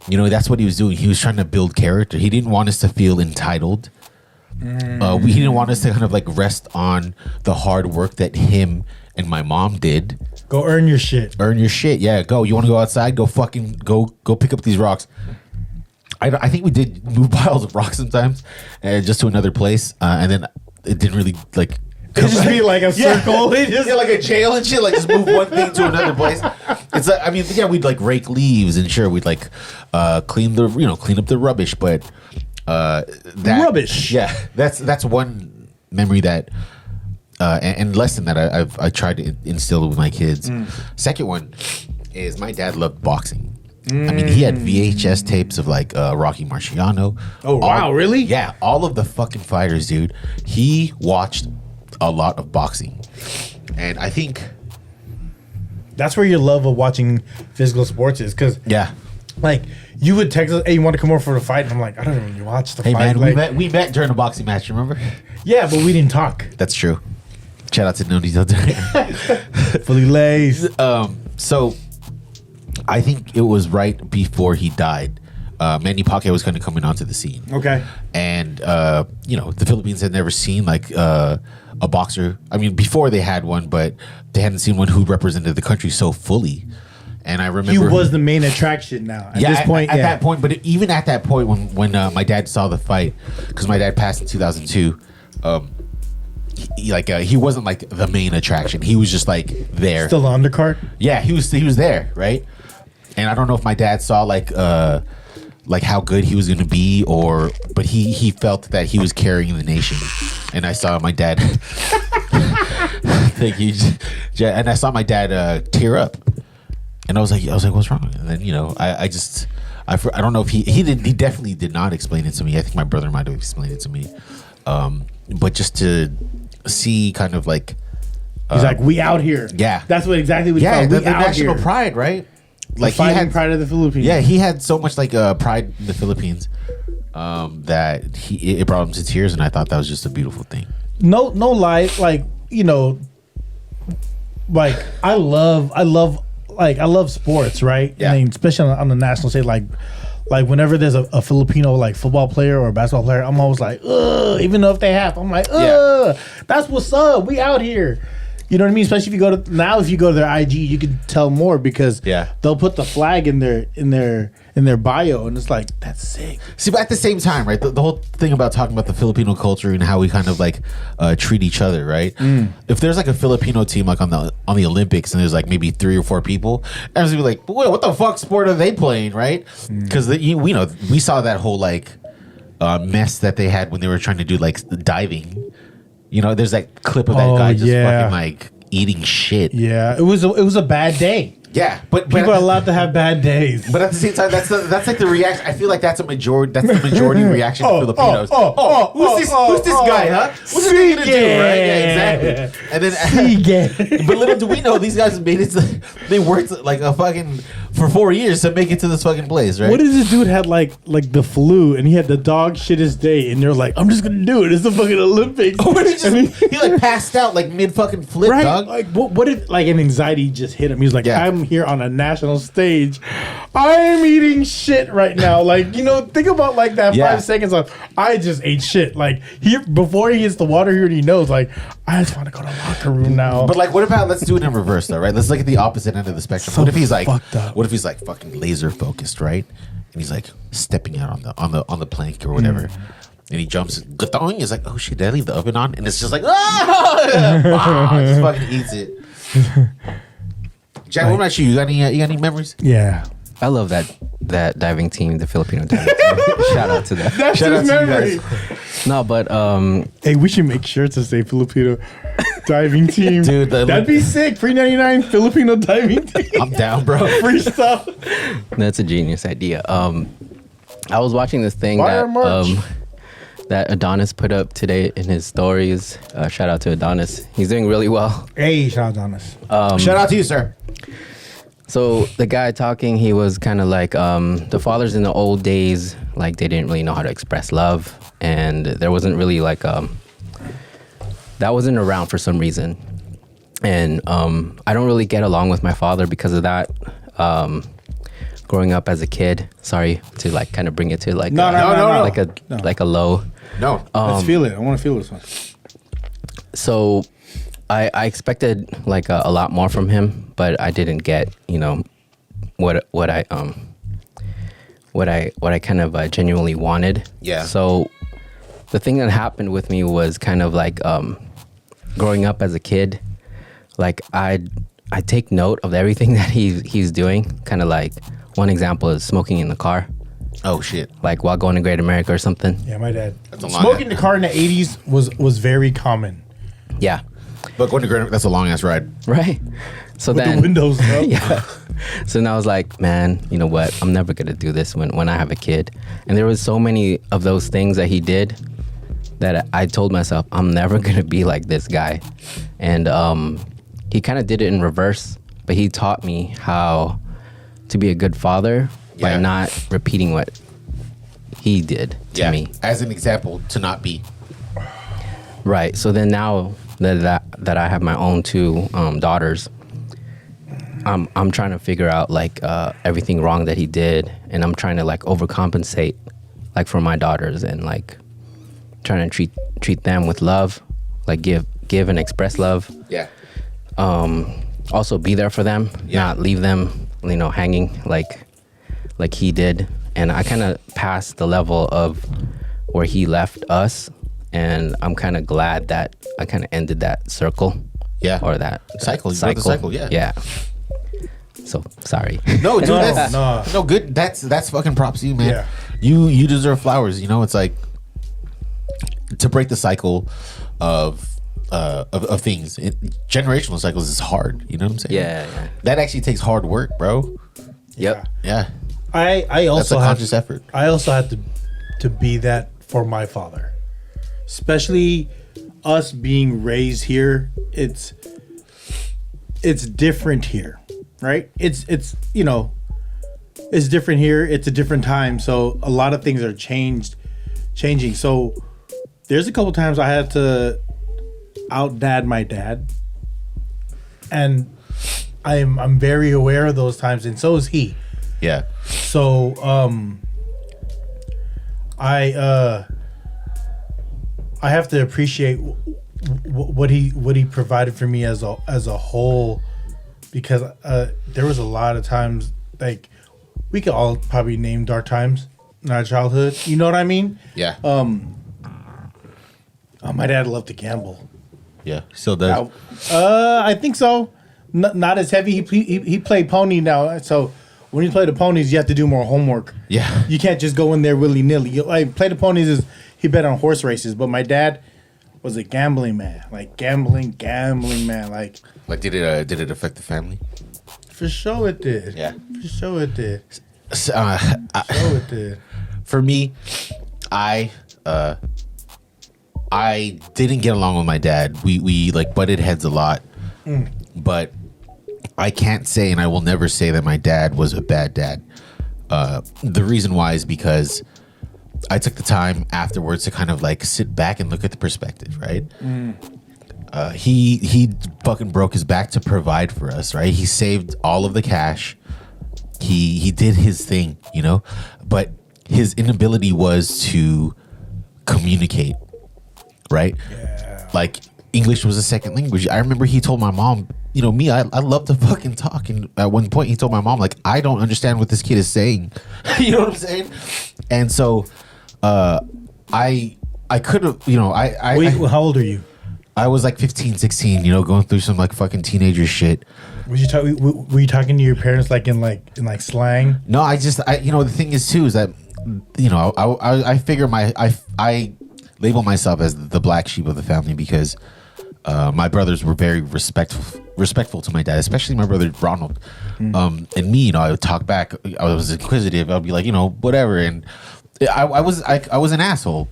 You know, that's what he was doing. He was trying to build character. He didn't want us to feel entitled. He didn't want us to kind of like rest on the hard work that him and my mom did.
Go earn your shit.
Earn your shit. Yeah, go. You want to go outside? Go fucking go pick up these rocks. I think we did move piles of rocks sometimes, just to another place, and then it didn't really like.
It just be like a circle.
Yeah, like a jail and shit. Like just move one thing to another place. It's like, I mean, yeah, we'd like rake leaves and sure we'd like clean up the rubbish, but that
rubbish.
Yeah, that's one memory that and lesson that I tried to instill with my kids. Second one is my dad loved boxing. I mean, he had VHS tapes of like Rocky Marciano.
Oh wow, really?
Yeah, all of the fucking fighters, dude. He watched a lot of boxing, and I think
that's where your love of watching physical sports is. Because like you would text us, "Hey, you want to come over for the fight?" And I'm like, I don't even watch the fight.
Hey man,
like,
we met during a boxing match. Remember?
Yeah, but we didn't talk.
That's true. Shout out to No Detail.
Fully laced.
So I think it was right before he died. Manny Pacquiao was kind of coming onto the scene.
Okay.
And, the Philippines had never seen like a boxer. I mean, before they had one, but they hadn't seen one who represented the country so fully. And I remember
he was the main attraction now. At this point,
at that point, but even at that point when my dad saw the fight, because my dad passed in 2002, he wasn't like the main attraction. He was just like there.
Still on the undercard?
Yeah, he was there, right? And I don't know if my dad saw like how good he was going to be, but he felt that he was carrying the nation. And I saw my dad. Thank you. And I saw my dad tear up, and I was like, what's wrong? And then I don't know if he definitely did not explain it to me. I think my brother might have explained it to me, but just to see kind of like
he's like, we out here.
Yeah,
that's what exactly we
yeah,
call
the national pride, right? Like
he had pride of the Philippines.
Yeah, he had so much like pride in the Philippines that it brought him to tears, and I thought that was just a beautiful thing.
No lie, like like I love sports, right?
Yeah.
I mean, especially on the national stage, like whenever there's a Filipino like football player or a basketball player, I'm always like, ugh. Even though if they have, I'm like, ugh. Yeah. That's what's up. We out here. You know what I mean? Especially if you go to their IG, you can tell more because they'll put the flag in their bio, and it's like, that's sick.
See, but at the same time, right? The whole thing about talking about the Filipino culture and how we kind of like treat each other, right? If there's like a Filipino team like on the Olympics and there's like maybe 3 or 4 people, everyone's gonna be like, wait, what the fuck sport are they playing, right? Because we saw that whole like mess that they had when they were trying to do like diving. There's that clip of that guy just fucking like eating shit.
Yeah, it was a bad day.
Yeah, but
people are allowed to have bad days.
But at the same time, that's like the reaction. I feel like that's the majority reaction to Filipinos. Who's this guy, huh? What's he gonna do, right? Yeah, exactly. And then, but little do we know, these guys made it. They worked like a fucking for 4 years to make it to this fucking place, right?
What if this dude had like the flu and he had the dog shittest day, and they're like, I'm just gonna do it. It's the fucking Olympics.
He like passed out like mid fucking flip, right? Dog.
Like what if like an anxiety just hit him? He's like, I'm here on a national stage. I'm eating shit right now. Like, think about like that 5 seconds of I just ate shit. Like before he hits the water, he already knows. Like, I just want to go to the locker room now.
But like, what about let's do it in reverse though, right? Let's look at the opposite end of the spectrum.
So
what if he's like,
what
if he's like fucking laser focused, right? And he's like stepping out on the plank or whatever. And he jumps, and he's like, oh shit, did I leave the oven on? And it's just like, just fucking eats it. Jack, what about you? You got any memories?
Yeah.
I love that diving team, the Filipino diving team. Shout out to that.
That's
Shout
his
out to
memory.
you
No, but
Hey, we should make shirts that say Filipino diving team.
Dude,
that'd be sick. FREE99 Filipino diving team.
I'm down, bro.
Free stuff.
that's a genius idea. I was watching this thing
Buy our merch.
that Adonis put up today in his stories. Shout out to Adonis. He's doing really well.
Hey, shout out Adonis.
Shout out to you, sir.
So the guy talking, he was kind of like, the fathers in the old days, like they didn't really know how to express love, and there wasn't really like that wasn't around for some reason, and I don't really get along with my father because of that. Growing up as a kid, sorry to like kind of bring it to like
No.
like a low.
No.
Let's feel it. I want to feel this one.
So I expected like a lot more from him, but I didn't get, you know, what I kind of genuinely wanted.
Yeah.
So the thing that happened with me was kind of like growing up as a kid, like I take note of everything that he's doing. Kind of like one example is smoking in the car.
Oh shit.
Like while going to Great America or something.
Yeah, my dad.
That's a long
Smoking in the car in the 80s was very common.
Yeah.
But going to Grand, that's a long ass ride.
Right. So
With
then
the windows up.
yeah. So then I was like, man, you know what? I'm never gonna do this when I have a kid. And there was so many of those things that he did that I told myself, I'm never gonna be like this guy. And he kind of did it in reverse, but he taught me how to be a good father by not repeating what he did to me.
As an example, to not be.
Right. So then now that I have my own two daughters, I'm trying to figure out like everything wrong that he did, and I'm trying to like overcompensate like for my daughters, and like trying to treat them with love, like give and express love.
Yeah.
Also be there for them, not leave them, you know, hanging like he did. And I kind of passed the level of where he left us, and I'm kind of glad that I kind of ended that circle.
Yeah.
Or that
Cycle. You broke the cycle, yeah.
Yeah. So sorry.
No, dude, that's
no.
no good. That's fucking props to you, man.
Yeah.
You deserve flowers. You know, it's like to break the cycle of things. Generational cycles is hard. You know what I'm saying?
Yeah.
That actually takes hard work, bro.
Yep.
Yeah.
I also
That's a conscious effort.
I also had to be that for my father.
Especially us being raised here, it's different here, right? It's you know, it's different here. It's a different time, so a lot of things are changing. So there's a couple times I had to out-dad my dad, and I'm very aware of those times, and so is he.
Yeah.
So I have to appreciate what he provided for me as a whole, because there was a lot of times, like, we could all probably name dark times in our childhood. You know what I mean?
Yeah.
My dad loved to gamble.
Yeah. Still does.
I think so. Not as heavy. He played pony now, so when you play the ponies, you have to do more homework.
Yeah.
You can't just go in there willy nilly. Like, play the ponies he bet on horse races, but my dad was a gambling man, like gambling man, like
did it affect the family?
for sure it did.
Yeah.
For sure it did.
So,
Sure it did.
for me, I didn't get along with my dad. We like butted heads a lot, but I can't say, and I will never say, that my dad was a bad dad. The reason why is because I took the time afterwards to kind of like sit back and look at the perspective, right? He fucking broke his back to provide for us, right? He saved all of the cash. He did his thing, you know, but his inability was to communicate, right? Yeah. Like, English was a second language. I remember he told my mom, you know, me, I love to fucking talk. And at one point he told my mom, like, I don't understand what this kid is saying. You know what I'm saying? And so I could have, you know,
Wait, how old are you?
I was like 15, 16, you know, going through some like fucking teenager shit.
Were you talking to your parents like in slang?
No, you know, the thing is too, is that, you know, I figure label myself as the black sheep of the family because my brothers were very respectful to my dad, especially my brother Ronald. And me, you know, I would talk back. I was inquisitive. I'd be like, you know, whatever. And I was an asshole,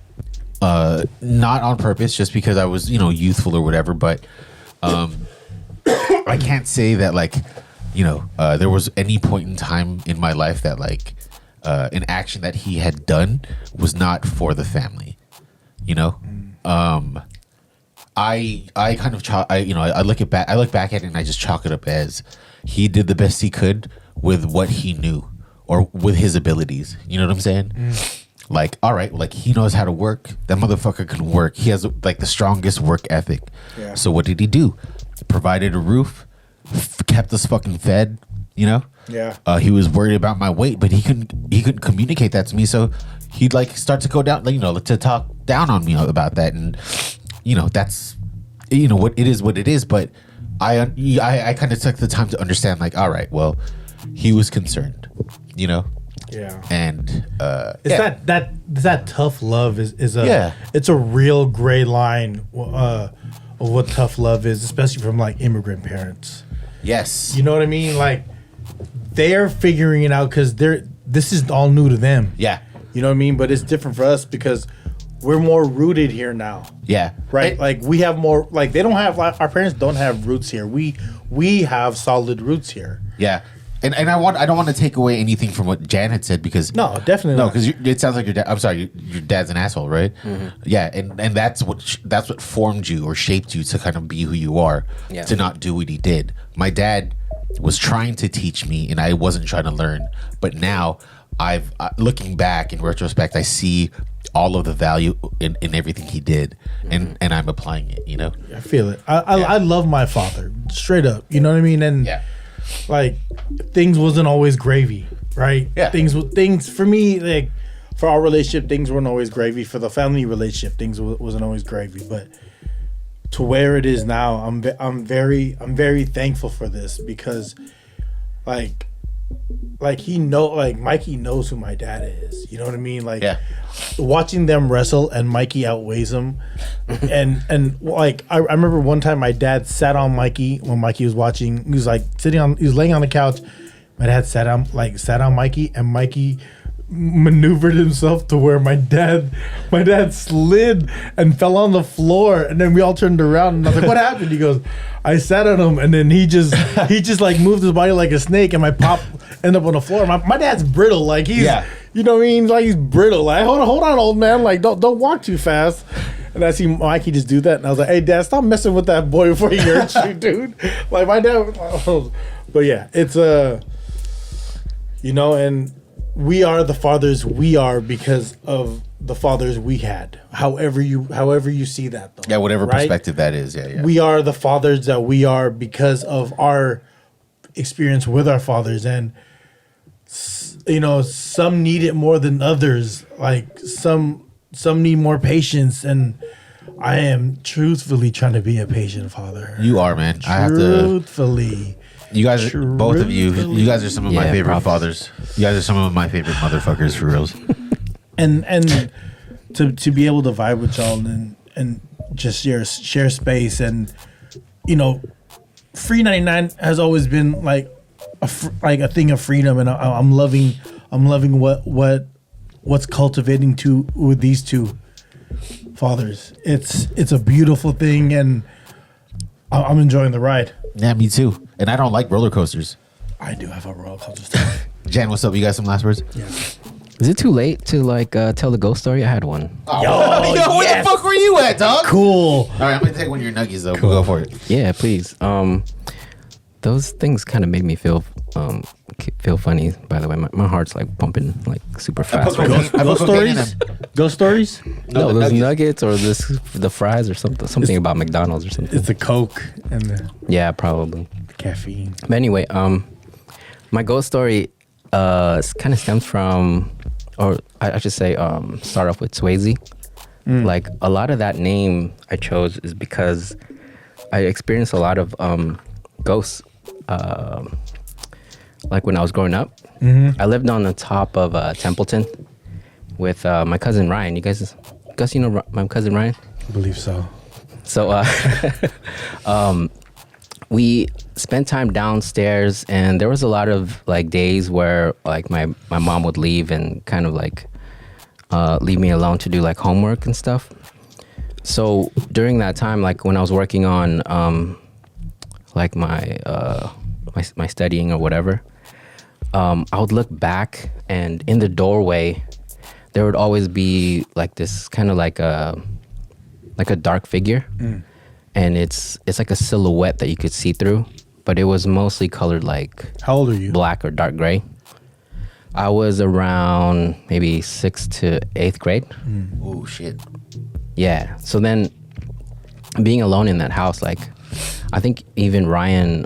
not on purpose, just because I was, you know, youthful or whatever. But I can't say that, like, you know, there was any point in time in my life that, like, an action that he had done was not for the family, you know. I kind of I look back at it and I just chalk it up as he did the best he could with what he knew or with his abilities. You know what I'm saying? Like, all right, like he knows how to work. That motherfucker can work. He has like the strongest work ethic. Yeah. So what did he do? Provided a roof, kept us fucking fed. You know?
Yeah.
He was worried about my weight, but he couldn't communicate that to me. So he'd like start to go down, like, you know, to talk down on me about that. And you know, that's, you know, what it is. But I kind of took the time to understand, like, all right, well, he was concerned, you know.
Yeah.
And
that tough love is it's a real gray line of what tough love is, especially from like immigrant parents.
Yes.
You know what I mean? Like they're figuring it out because this is all new to them.
Yeah.
You know what I mean? But it's different for us because we're more rooted here now.
Yeah.
Right? Like we have more, like they don't have, like our parents don't have roots here. We have solid roots here.
Yeah. And I don't want to take away anything from what Jan had said because
no, definitely
not. Because it sounds like your dad. I'm sorry, your dad's an asshole, right? Mm-hmm. Yeah, and that's what formed you or shaped you to kind of be who you are. Yeah. To not do what he did. My dad was trying to teach me, and I wasn't trying to learn. But now, looking back in retrospect, I see all of the value in everything he did, and I'm applying it. You know,
I feel it. I love my father straight up. You know what I mean? And
yeah.
Like things wasn't always gravy, right?
Yeah.
Things for me, like for our relationship, things weren't always gravy. For the family relationship, things wasn't always gravy. But to where it is now, I'm very thankful for this because, like Mikey knows who my dad is. You know what I mean? Like watching them wrestle and Mikey outweighs him, and like I remember one time my dad sat on Mikey when Mikey was watching. He was laying on the couch. My dad sat on Mikey, and Mikey maneuvered himself to where my dad slid and fell on the floor, and then we all turned around and I was like, what happened? He goes, I sat on him, and then he just like moved his body like a snake, and my pop ended up on the floor. My dad's brittle, like he's you know what I mean, like he's brittle, like hold on old man, like don't walk too fast. And I see Mikey just do that, and I was like, hey dad, stop messing with that boy before he hurts you, dude. Like my dad, but yeah, it's you know, and we are the fathers we are because of the fathers we had. However you see that, though.
Yeah, whatever perspective that is. Yeah.
We are the fathers that we are because of our experience with our fathers, and you know, some need it more than others. Like some need more patience, and I am truthfully trying to be a patient father.
You are, man.
Truthfully.
You guys, both of you guys are some of my favorite fathers. You guys are some of my favorite motherfuckers for reals.
And to be able to vibe with y'all and just share space, and you know, FREE99 has always been like a thing of freedom, and I'm loving what's cultivating with these two fathers. It's a beautiful thing, and I'm enjoying the ride.
Yeah, me too. And I don't like roller coasters.
I do have a roller coaster story.
Jan, what's up? You got some last words?
Yeah.
Is it too late to like tell the ghost story? I had one.
Oh, where the fuck were you at, dog?
Cool.
All right, I'm gonna take one of your nuggies though. Cool. We'll go for it.
Yeah, please. Those things kind of made me feel funny. By the way, my heart's like pumping like super fast.
Ghost stories? Ghost stories?
No, those nuggets or the fries or something about McDonald's or something.
It's the Coke and the
probably
caffeine.
But anyway, my ghost story kind of stems from, or I should say, start off with Swayze. Like a lot of that name I chose is because I experienced a lot of ghosts. Like when I was growing up, I lived on the top of Templeton with my cousin Ryan. You guys Gus, you know my cousin Ryan?
I believe so.
So we spent time downstairs, and there was a lot of like days where like my mom would leave and kind of like leave me alone to do like homework and stuff. So during that time, like when I was working on like my studying or whatever, I would look back, and in the doorway there would always be like this kind of like a dark figure. And it's like a silhouette that you could see through, but it was mostly colored like...
How old are you?
Black or dark gray. I was around maybe 6th to 8th grade.
Oh, shit.
Yeah. So then being alone in that house, like I think even Ryan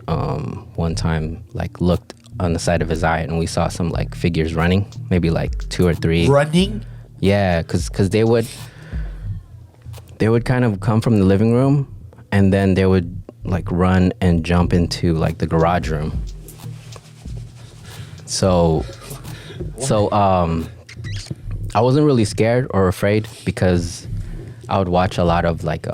one time like looked on the side of his eye, and we saw some like figures running, maybe like 2 or 3.
Running?
Yeah, because they would kind of come from the living room, and then they would like run and jump into like the garage room. So I wasn't really scared or afraid, because I would watch a lot of like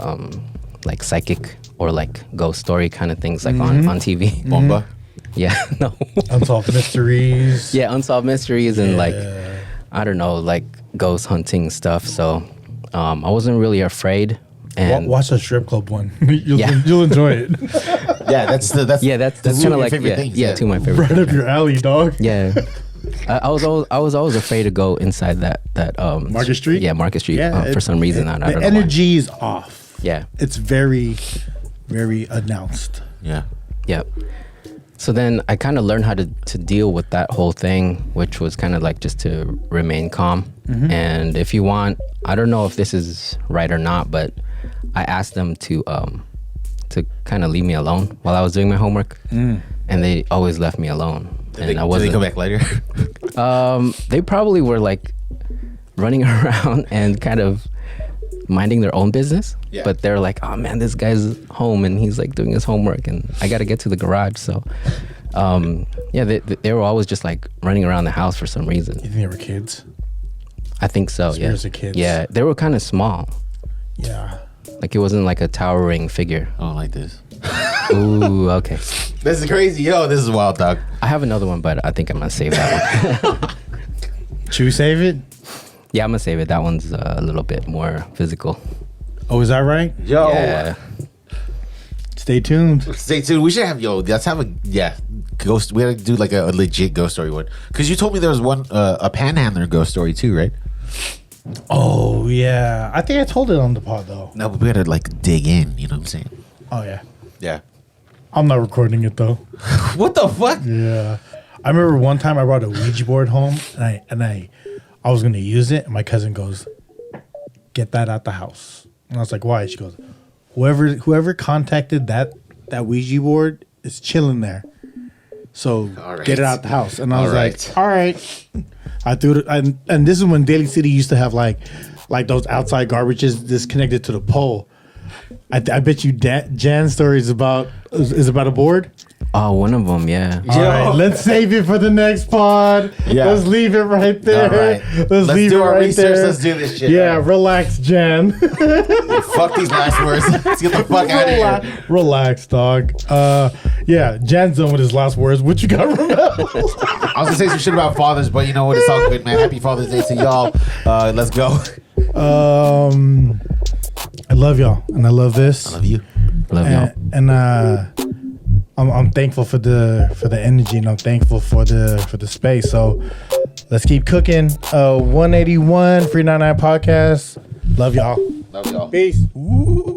psychic or like ghost story kind of things like on TV.
Bomba?
Yeah, no.
Unsolved Mysteries.
Yeah, unsolved mysteries and like I don't know, like ghost hunting stuff. So I wasn't really afraid. And
Watch the strip club one. You'll enjoy it.
Yeah, that's
kind of like
favorite things.
two of my favorite.
Right up your alley, dog.
Yeah. I was always afraid to go inside that
Market Street?
Yeah, Market Street. For some reason, I don't know.
The energy is off.
Yeah.
It's very, very announced.
Yeah.
Yep. So then I kind of learned how to deal with that whole thing, which was kind of like just to remain calm. And if you want, I don't know if this is right or not, but I asked them to kind of leave me alone while I was doing my homework, and they always left me alone.
Did they come back later?
They probably were like running around and kind of minding their own business.
Yeah.
But they're like, oh man, this guy's home and he's like doing his homework, and I got to get to the garage. So yeah, they were always just like running around the house for some reason.
You think they were kids?
I think so.
Spirits of kids.
Yeah, they were kind of small.
Yeah.
Like it wasn't like a towering figure.
I don't like this.
Ooh, okay.
This is crazy. Yo, this is wild, dog.
I have another one, but I think I'm gonna save that one.
Should we save it?
Yeah, I'm gonna save it. That one's a little bit more physical.
Oh, is that right?
Yo.
Yeah.
Stay tuned.
Stay tuned. We should have, let's have a, ghost. We gotta do like a legit ghost story one. Because you told me there was one, a panhandler ghost story too, right?
Oh, yeah. I think I told it on the pod, though.
No, but we gotta like dig in, you know what I'm saying?
Oh, yeah.
Yeah.
I'm not recording it, though.
What the fuck?
Yeah. I remember one time I brought a Ouija board home, and I was going to use it, and my cousin goes, get that out the house. And I was like, why? She goes, whoever contacted that Ouija board is chilling there. So get it out the house. And I was like, all right. I threw it, and this is when Daly City used to have like those outside garbages disconnected to the pole. I bet you Jan's story is about a board.
Oh, one of them, yeah.
All right, let's save it for the next pod.
Yeah.
Let's leave it right there.
All right.
Let's leave
do
it
our
right
research.
there.
Let's do this shit.
Yeah,
All right.
relax, Jan.
Fuck these last words. Let's get the fuck out of here.
Relax, dog. Yeah, Jan's done with his last words. What you got, Rommel?
I was gonna say some shit about fathers, but you know what? It's all good, man. Happy Father's Day to y'all. Let's go.
I love y'all, and I love this.
I love you.
Love y'all.
And I'm thankful for the energy, and I'm thankful for the space. So let's keep cooking. 181 FREE99 podcast. Love y'all.
Love y'all.
Peace. Ooh.